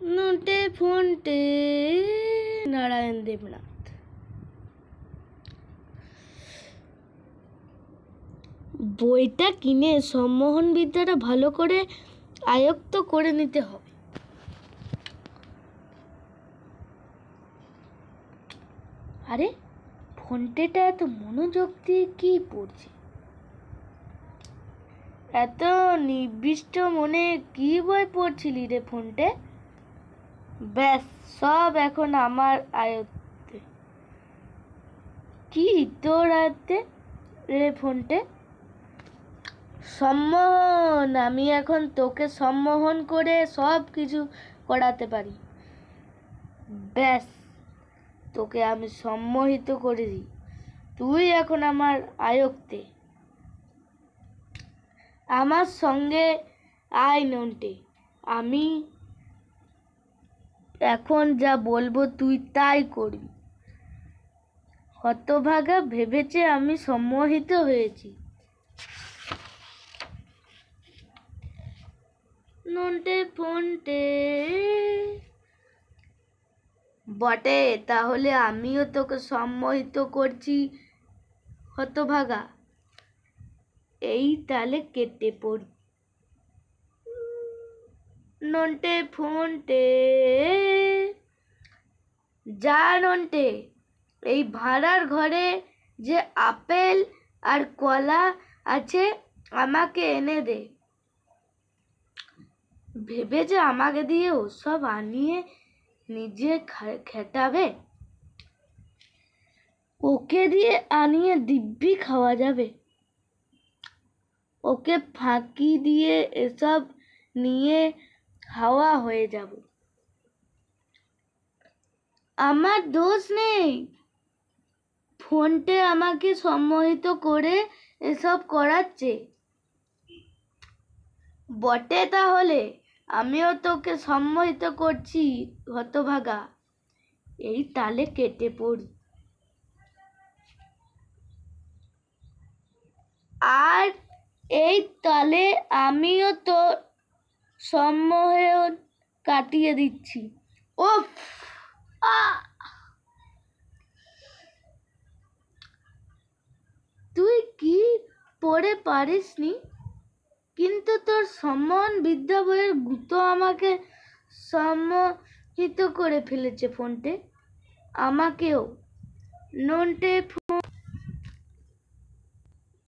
নোটে ফোনটে নারায়ণ দেবনাথ। বইটা কিনে সম্মোহন বিদ্যাটা ভালো করে আয়ত্ত করে নিতে হবে। আরে ফোনটেটা এত মনোযোগ দিয়ে কি পড়ছে? এত নির্দিষ্ট মনে কি বই পড়ছিলি রে ফোনটে? ব্যাস, সব এখন আমার আয়ত্তে। কি তোর আয়ত্তে রে ফোনটে? সম্মোহন। আমি এখন তোকে সম্মোহন করে সব কিছু করাতে পারি। ব্যাস, তোকে আমি সম্মোহিত করে দিই। তুই এখন আমার আয়ত্তে। আমার সঙ্গে আয় নন্টে। আমি এখন যা বলবো তুই তাই করবি। হতভাগা ভেবেছে আমি সম্মোহিত হয়েছি। নন্টে ফোনটে। বটে, তাহলে আমিও তোকে সম্মোহিত করছি হতভাগা। এই তালে কেটে পড়ি। নন্টে ফোনটে। যা নন্টে, এই ভাড়ার ঘরে যে আপেল আর কলা আছে আমাকে এনে দে। ভেবে যে আমাকে দিয়ে ওসব আনিয়ে নিজে খেটাবে? ওকে দিয়ে আনিয়ে দিব্যি খাওয়া যাবে। ওকে ফাঁকি দিয়ে এসব নিয়ে হাওয়া হয়ে যাব। আমার দোষ নেই। ফোনটে আমাকে সম্মোহিত করে এসব করাচ্ছে। বটে, তাহলে আমিও তোকে সম্মোহিত করছি হতভাগা। এই তালে কেটে পড়ি। আর এই তালে আমিও তো সম্মোহন কাটিয়ে দিচ্ছি। উফ, তুই কি পড়ে পারিসনি, কিন্তু তোর সম্মোহন বিদ্যা বইয়ের গুতো আমাকে সম্মোহিত করে ফেলেছে ফোনটে। আমাকেও। নন্টে